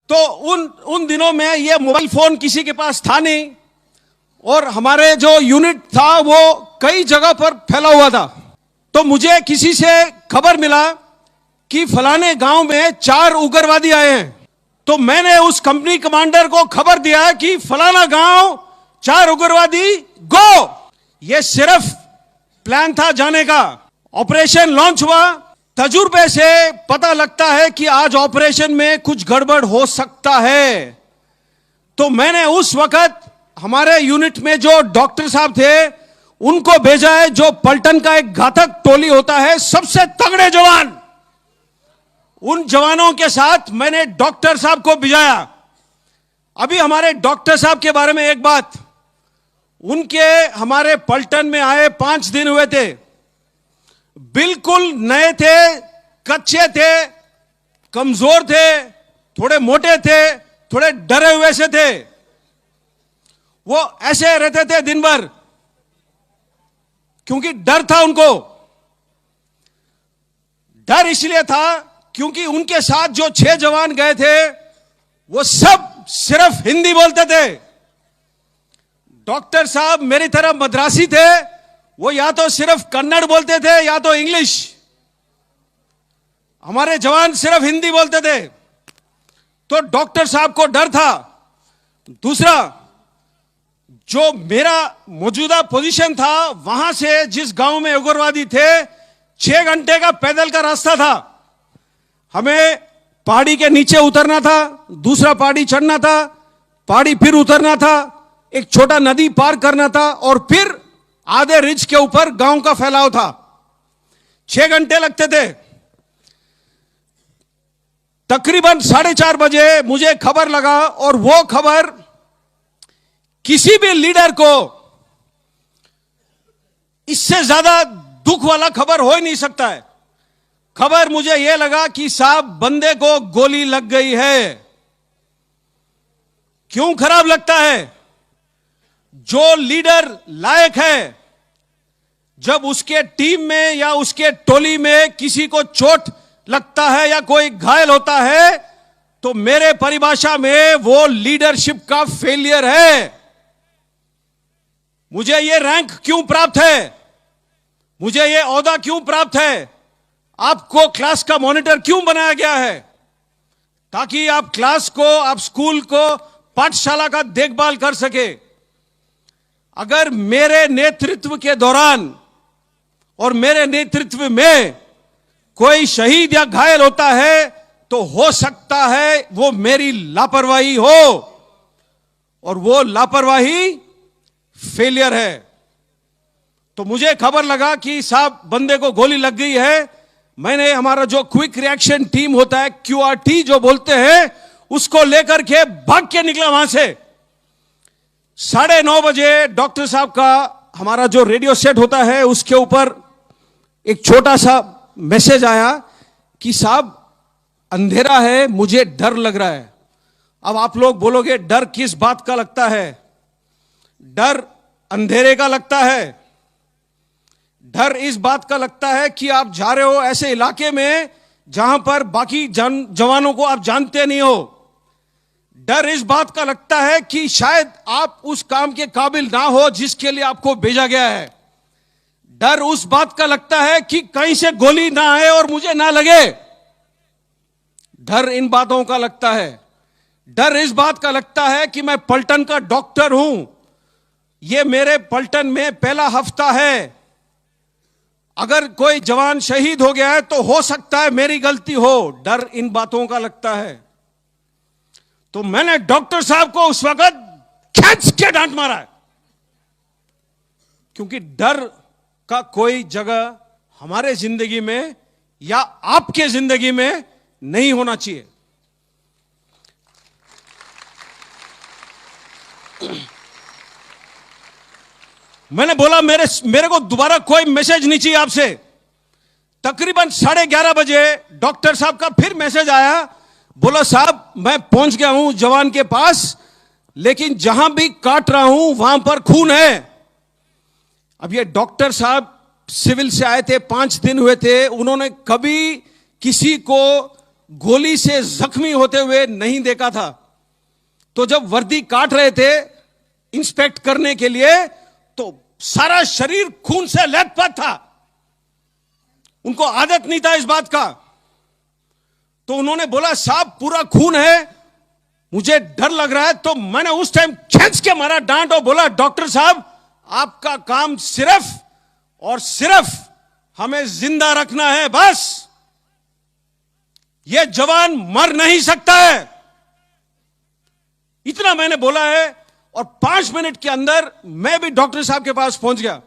तो उन दिनों में ये मोबाइल फोन किसी के पास था नहीं और हमारे जो यूनिट था वो कई जगह पर फैला हुआ था। तो मुझे किसी से खबर मिला कि फलाने गांव में 4 उग्रवादी आए हैं। तो मैंने उस कंपनी कमांडर को खबर दिया कि फलाना गांव 4 उग्रवादी गो। ये सिर्फ प्लान था जाने का। ऑपरेशन लॉन्च हुआ। तजुर्बे से पता लगता है कि आज ऑपरेशन में कुछ गड़बड़ हो सकता है। तो मैंने उस वक्त हमारे यूनिट में जो डॉक्टर साहब थे उनको भेजा है, जो पलटन का एक घातक टोली होता है, सबसे तगड़े जवान। उन जवानों के साथ मैंने डॉक्टर साहब को भिजाया। अभी हमारे डॉक्टर साहब के बारे में एक बात, उनके हमारे पलटन में आए 5 दिन हुए थे। बिल्कुल नए थे, कच्चे थे, कमजोर थे, थोड़े मोटे थे, थोड़े डरे हुए से थे। वो ऐसे रहते थे दिन भर क्योंकि डर था उनको। डर इसलिए था क्योंकि उनके साथ जो 6 जवान गए थे वो सब सिर्फ हिंदी बोलते थे। डॉक्टर साहब मेरी तरह मद्रासी थे, वो या तो सिर्फ कन्नड़ बोलते थे या तो इंग्लिश। हमारे जवान सिर्फ हिंदी बोलते थे। तो डॉक्टर साहब को डर था। दूसरा, जो मेरा मौजूदा पोजीशन था, वहां से जिस गांव में उग्रवादी थे 6 घंटे का पैदल का रास्ता था। हमें पहाड़ी के नीचे उतरना था, दूसरा पहाड़ी चढ़ना था, पहाड़ी फिर उतरना था, एक छोटा नदी पार करना था और फिर आधे रिज के ऊपर गांव का फैलाव था। 6 घंटे लगते थे। तकरीबन 4:30 बजे मुझे खबर लगा और वो खबर किसी भी लीडर को इससे ज्यादा दुख वाला खबर हो ही नहीं सकता है। खबर मुझे यह लगा कि साहब बंदे को गोली लग गई है। क्यों खराब लगता है? जो लीडर लायक है, जब उसके टीम में या उसके टोली में किसी को चोट लगता है या कोई घायल होता है, तो मेरे परिभाषा में वो लीडरशिप का फेलियर है। मुझे ये रैंक क्यों प्राप्त है? मुझे ये ओहदा क्यों प्राप्त है? आपको क्लास का मॉनिटर क्यों बनाया गया है? ताकि आप क्लास को, आप स्कूल को, पाठशाला का देखभाल कर सके। अगर मेरे नेतृत्व के दौरान और मेरे नेतृत्व में कोई शहीद या घायल होता है तो हो सकता है वो मेरी लापरवाही हो, और वो लापरवाही फेलियर है। तो मुझे खबर लगा कि साहब बंदे को गोली लग गई है। मैंने हमारा जो क्विक रिएक्शन टीम होता है, QRT जो बोलते हैं, उसको लेकर के भाग के निकला वहां से। 9:30 बजे डॉक्टर साहब का हमारा जो रेडियो सेट होता है उसके ऊपर एक छोटा सा मैसेज आया कि साहब अंधेरा है, मुझे डर लग रहा है। अब आप लोग बोलोगे डर किस बात का लगता है? डर अंधेरे का लगता है। डर इस बात का लगता है कि आप जा रहे हो ऐसे इलाके में जहां पर बाकी जवानों को आप जानते नहीं हो। डर इस बात का लगता है कि शायद आप उस काम के काबिल ना हो जिसके लिए आपको भेजा गया है। डर उस बात का लगता है कि कहीं से गोली ना आए और मुझे ना लगे। डर इन बातों का लगता है। डर इस बात का लगता है कि मैं पलटन का डॉक्टर हूं, ये मेरे पलटन में पहला हफ्ता है। अगर कोई जवान शहीद हो गया है तो हो सकता है मेरी गलती हो। डर इन बातों का लगता है। तो मैंने डॉक्टर साहब को उस वक्त खींच के डांट मारा है, क्योंकि डर का कोई जगह हमारे जिंदगी में या आपके जिंदगी में नहीं होना चाहिए। मैंने बोला मेरे को दोबारा कोई मैसेज नहीं चाहिए आपसे। तकरीबन 11:30 बजे डॉक्टर साहब का फिर मैसेज आया। बोला साहब मैं पहुंच गया हूं जवान के पास, लेकिन जहां भी काट रहा हूं वहां पर खून है। अब ये डॉक्टर साहब सिविल से आए थे, 5 दिन हुए थे, उन्होंने कभी किसी को गोली से जख्मी होते हुए नहीं देखा था। तो जब वर्दी काट रहे थे इंस्पेक्ट करने के लिए, तो सारा शरीर खून से लथपथ था। उनको आदत नहीं था इस बात का। तो उन्होंने बोला साहब पूरा खून है, मुझे डर लग रहा है। तो मैंने उस टाइम खींच के मारा डांट और बोला डॉक्टर साहब आपका काम सिर्फ और सिर्फ हमें जिंदा रखना है, बस। यह जवान मर नहीं सकता है, इतना मैंने बोला है। और 5 मिनट के अंदर मैं भी डॉक्टर साहब के पास पहुंच गया।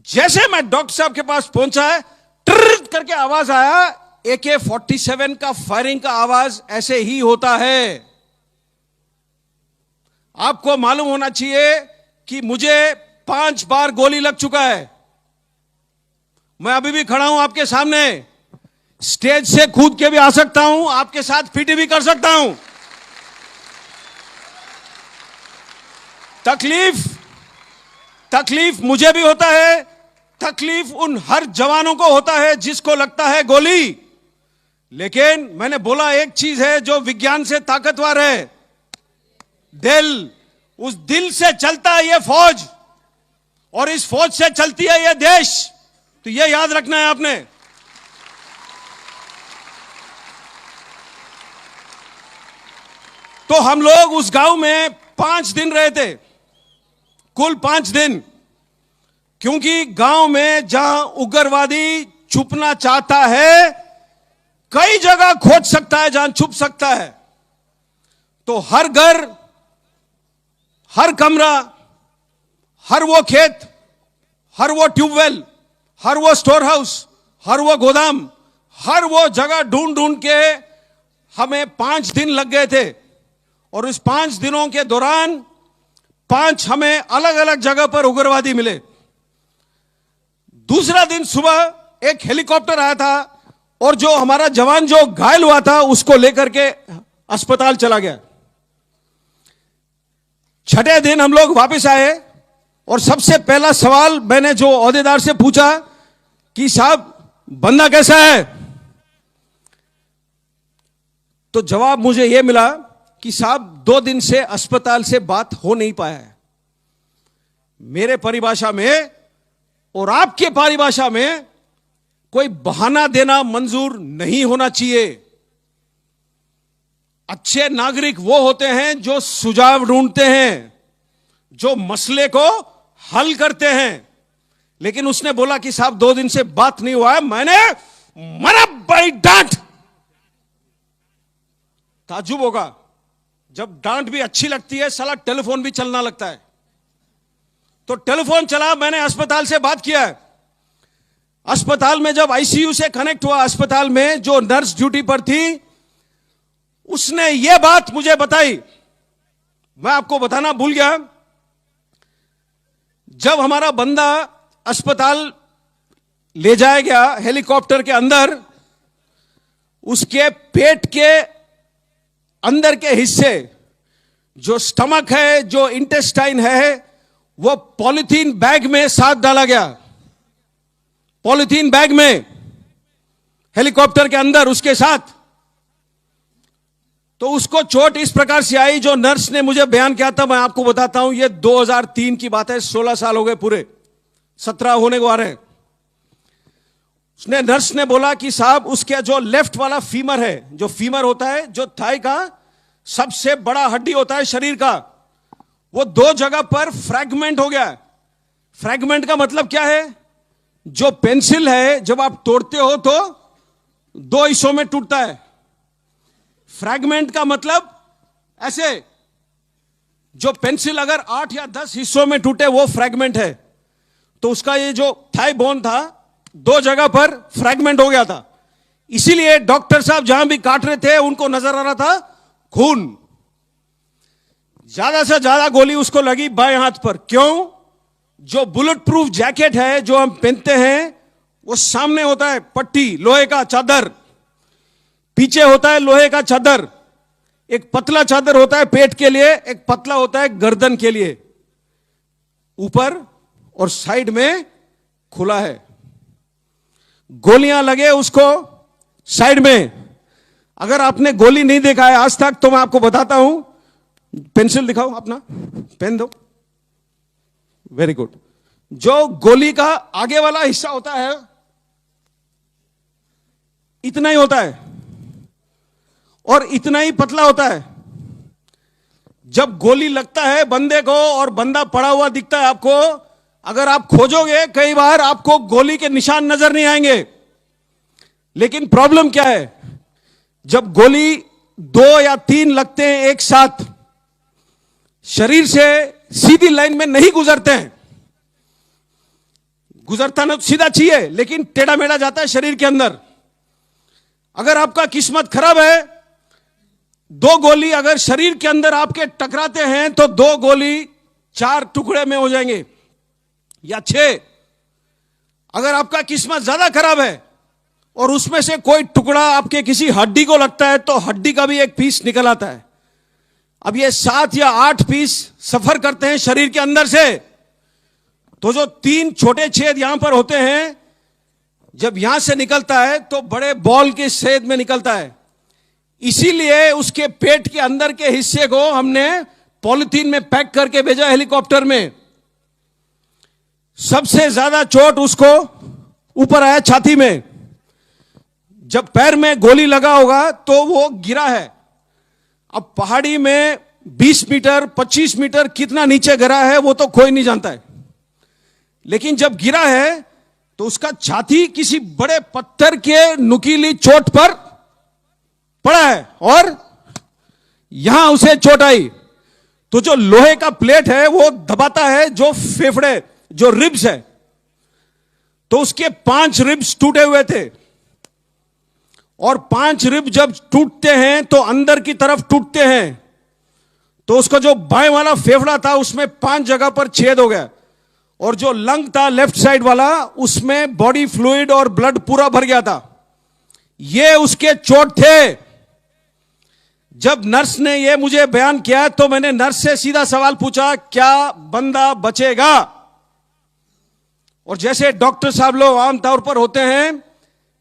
जैसे मैं डॉक्टर साहब के पास पहुंचा है, ट्रर करके आवाज आया। AK-47 का फायरिंग का आवाज ऐसे ही होता है। आपको मालूम होना चाहिए कि मुझे 5 बार गोली लग चुका है। मैं अभी भी खड़ा हूं आपके सामने, स्टेज से कूद के भी आ सकता हूं, आपके साथ पीटी भी कर सकता हूं। तकलीफ मुझे भी होता है, तकलीफ उन हर जवानों को होता है जिसको लगता है गोली। लेकिन मैंने बोला एक चीज है जो विज्ञान से ताकतवर है, दिल। उस दिल से चलता है यह फौज, और इस फौज से चलती है यह देश। तो यह याद रखना है आपने। तो हम लोग उस गांव में 5 दिन रहे थे, कुल 5 दिन। क्योंकि गांव में जहां उग्रवादी छुपना चाहता है, कई जगह खोज सकता है जहां छुप सकता है। तो हर घर, हर कमरा, हर वो खेत, हर वो ट्यूबवेल, हर वो स्टोर हाउस, हर वो गोदाम, हर वो जगह ढूंढ ढूंढ के हमें 5 दिन लग गए थे। और इस 5 दिनों के दौरान 5 हमें अलग अलग जगह पर उग्रवादी मिले। दूसरा दिन सुबह एक हेलीकॉप्टर आया था, और जो हमारा जवान जो घायल हुआ था उसको लेकर के अस्पताल चला गया। छठे दिन हम लोग वापस आए, और सबसे पहला सवाल मैंने जो ओहदेदार से पूछा कि साहब बंदा कैसा है, तो जवाब मुझे यह मिला कि साहब 2 दिन से अस्पताल से बात हो नहीं पाया है। मेरे परिभाषा में और आपके परिभाषा में कोई बहाना देना मंजूर नहीं होना चाहिए। अच्छे नागरिक वो होते हैं जो सुझाव ढूंढते हैं, जो मसले को हल करते हैं। लेकिन उसने बोला कि साहब 2 दिन से बात नहीं हुआ है। मैंने मरा भाई डांट। ताज्जुब होगा, जब डांट भी अच्छी लगती है साला टेलीफोन भी चलना लगता है। तो टेलीफोन चला, मैंने अस्पताल से बात किया है। अस्पताल में जब आईसीयू से कनेक्ट हुआ, अस्पताल में जो नर्स ड्यूटी पर थी उसने यह बात मुझे बताई, मैं आपको बताना भूल गया। जब हमारा बंदा अस्पताल ले जाया गया हेलीकॉप्टर के अंदर, उसके पेट के अंदर के हिस्से, जो स्टमक है, जो इंटेस्टाइन है, वो पॉलिथीन बैग में साथ डाला गया। पॉलिथीन बैग में हेलीकॉप्टर के अंदर उसके साथ। तो उसको चोट इस प्रकार से आई, जो नर्स ने मुझे बयान किया था, मैं आपको बताता हूं। ये 2003 की बात है, 16 साल हो गए पूरे, 17 होने को आ रहे हैं। उसने नर्स ने बोला कि साहब उसके जो लेफ्ट वाला फीमर है, जो फीमर होता है, जो थाई का सबसे बड़ा हड्डी होता है शरीर का, वो 2 जगह पर फ्रैगमेंट हो गया। फ्रैगमेंट का मतलब क्या है? जो पेंसिल है जब आप तोड़ते हो तो 2 हिस्सों में टूटता है। फ्रैगमेंट का मतलब ऐसे, जो पेंसिल अगर 8 या 10 हिस्सों में टूटे वो फ्रैगमेंट है। तो उसका ये जो थाई बोन था 2 जगह पर फ्रैगमेंट हो गया था। इसीलिए डॉक्टर साहब जहां भी काट रहे थे उनको नजर आ रहा था खून। ज्यादा से ज्यादा गोली उसको लगी बाएं हाथ पर। क्यों? जो बुलेट प्रूफ जैकेट है जो हम पहनते हैं, वो सामने होता है पट्टी, लोहे का चादर, पीछे होता है लोहे का चादर। एक पतला चादर होता है पेट के लिए, एक पतला होता है गर्दन के लिए। ऊपर और साइड में खुला है। गोलियां लगे उसको साइड में, अगर आपने गोली नहीं देखा है आज तक तो मैं आपको बताता हूं, पेंसिल दिखाओ, अपना पेन दो, वेरी गुड। जो गोली का आगे वाला हिस्सा होता है इतना ही होता है और इतना ही पतला होता है। जब गोली लगता है बंदे को और बंदा पड़ा हुआ दिखता है आपको, अगर आप खोजोगे कई बार आपको गोली के निशान नजर नहीं आएंगे। लेकिन प्रॉब्लम क्या है, जब गोली 2 या 3 लगते हैं एक साथ, शरीर से सीधी लाइन में नहीं गुजरते हैं। गुजरता ना तो सीधा चाहिए, लेकिन टेढ़ा मेढ़ा जाता है शरीर के अंदर। अगर आपका किस्मत खराब है, 2 गोली अगर शरीर के अंदर आपके टकराते हैं तो 2 गोली 4 टुकड़े में हो जाएंगे या 6। अगर आपका किस्मत ज्यादा खराब है और उसमें से कोई टुकड़ा आपके किसी हड्डी को लगता है तो हड्डी का भी एक पीस निकल आता है। अब ये 7 या 8 पीस सफर करते हैं शरीर के अंदर से। तो जो 3 छोटे छेद यहां पर होते हैं, जब यहां से निकलता है तो बड़े बॉल के छेद में निकलता है। इसीलिए उसके पेट के अंदर के हिस्से को हमने पॉलिथीन में पैक करके भेजा हेलीकॉप्टर में। सबसे ज्यादा चोट उसको ऊपर आया छाती में। जब पैर में गोली लगा होगा तो वो गिरा है। अब पहाड़ी में 20 मीटर 25 मीटर कितना नीचे गिरा है वो तो कोई नहीं जानता है, लेकिन जब गिरा है तो उसका छाती किसी बड़े पत्थर के नुकीली चोट पर पड़ा है और यहां उसे चोट आई। तो जो लोहे का प्लेट है वो दबाता है जो फेफड़े, जो रिब्स है। तो उसके 5 रिब्स टूटे हुए थे और 5 रिब जब टूटते हैं तो अंदर की तरफ टूटते हैं। तो उसका जो बाएं वाला फेफड़ा था उसमें 5 जगह पर छेद हो गया और जो लंग था लेफ्ट साइड वाला उसमें बॉडी फ्लूइड और ब्लड पूरा भर गया था। ये उसके चोट थे। जब नर्स ने ये मुझे बयान किया तो मैंने नर्स से सीधा सवाल पूछा, क्या बंदा बचेगा? और जैसे डॉक्टर साहब लोग आमतौर पर होते हैं,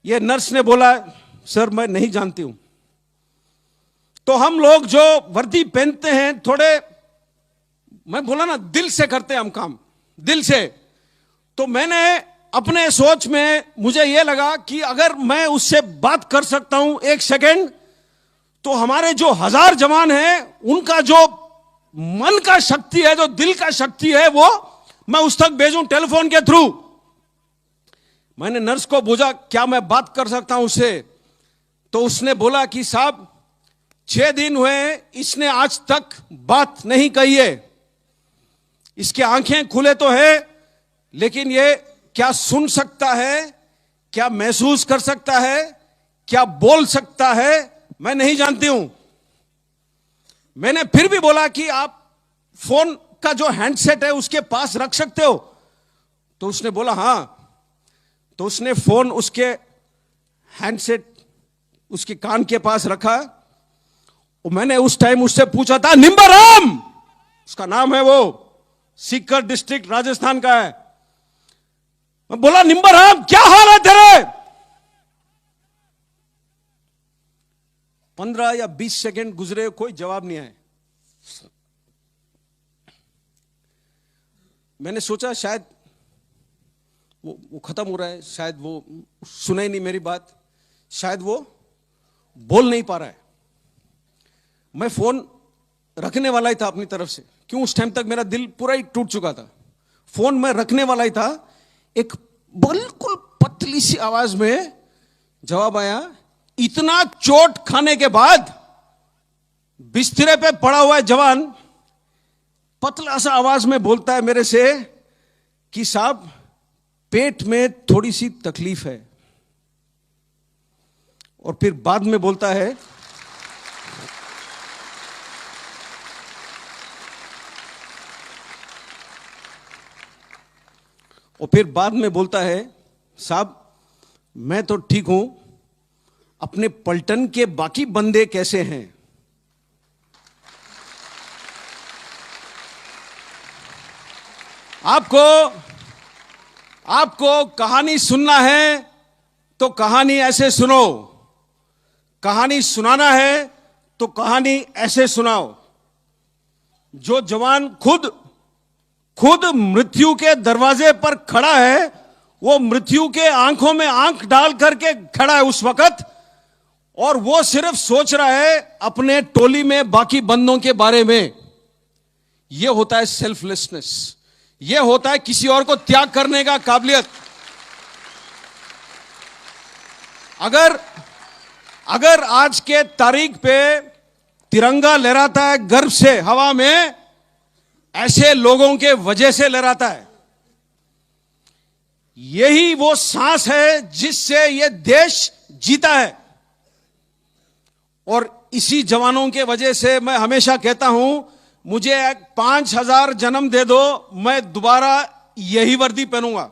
ये नर्स ने बोला, सर मैं नहीं जानती हूं। तो हम लोग जो वर्दी पहनते हैं थोड़े, मैं बोला ना, दिल से करते हैं हम काम, दिल से। तो मैंने अपने सोच में मुझे यह लगा कि अगर मैं उससे बात कर सकता हूं 1 सेकेंड, तो हमारे जो 1000 जवान हैं उनका जो मन का शक्ति है, जो दिल का शक्ति है, वो मैं उस तक भेजूं टेलीफोन के थ्रू। मैंने नर्स को पूछा क्या मैं बात कर सकता हूं उससे? तो उसने बोला कि साहब 6 दिन हुए इसने आज तक बात नहीं कही है। इसकी आंखें खुले तो है, लेकिन ये क्या सुन सकता है, क्या महसूस कर सकता है, क्या बोल सकता है, मैं नहीं जानती हूं। मैंने फिर भी बोला कि आप फोन का जो हैंडसेट है उसके पास रख सकते हो? तो उसने बोला हां। तो उसने फोन उसके हैंडसेट उसके कान के पास रखा और मैंने उस टाइम उससे पूछा था, निम्बाराम उसका नाम है, वो सीकर डिस्ट्रिक्ट राजस्थान का है। मैं बोला, निम्बाराम क्या हाल है तेरे? 15 या 20 सेकंड गुजरे, कोई जवाब नहीं आया। मैंने सोचा शायद वो खत्म हो रहा है, शायद वो सुने नहीं मेरी बात, शायद वो बोल नहीं पा रहा है। मैं फोन रखने वाला ही था अपनी तरफ से, क्यों उस टाइम तक मेरा दिल पूरा ही टूट चुका था। फोन मैं रखने वाला ही था, एक बिल्कुल पतली सी आवाज में जवाब आया। इतना चोट खाने के बाद बिस्तरे पे पड़ा हुआ है जवान पतला सा आवाज में बोलता है मेरे से कि साहब पेट में थोड़ी सी तकलीफ है। और फिर बाद में बोलता है, साहब मैं तो ठीक हूं, अपने पलटन के बाकी बंदे कैसे हैं? आपको कहानी सुनना है तो कहानी ऐसे सुनो। कहानी सुनाना है तो कहानी ऐसे सुनाओ। जो जवान खुद मृत्यु के दरवाजे पर खड़ा है, वो मृत्यु के आंखों में आंख डाल करके खड़ा है उस वक्त, और वो सिर्फ सोच रहा है अपने टोली में बाकी बंदों के बारे में। यह होता है सेल्फलेसनेस, यह होता है किसी और को त्याग करने का काबिलियत। अगर आज के तारीख पे तिरंगा लहराता है गर्व से हवा में, ऐसे लोगों के वजह से लहराता है। यही वो सांस है जिससे यह देश जीता है, और इसी जवानों के वजह से मैं हमेशा कहता हूं, मुझे 5000 जन्म दे दो, मैं दोबारा यही वर्दी पहनूंगा।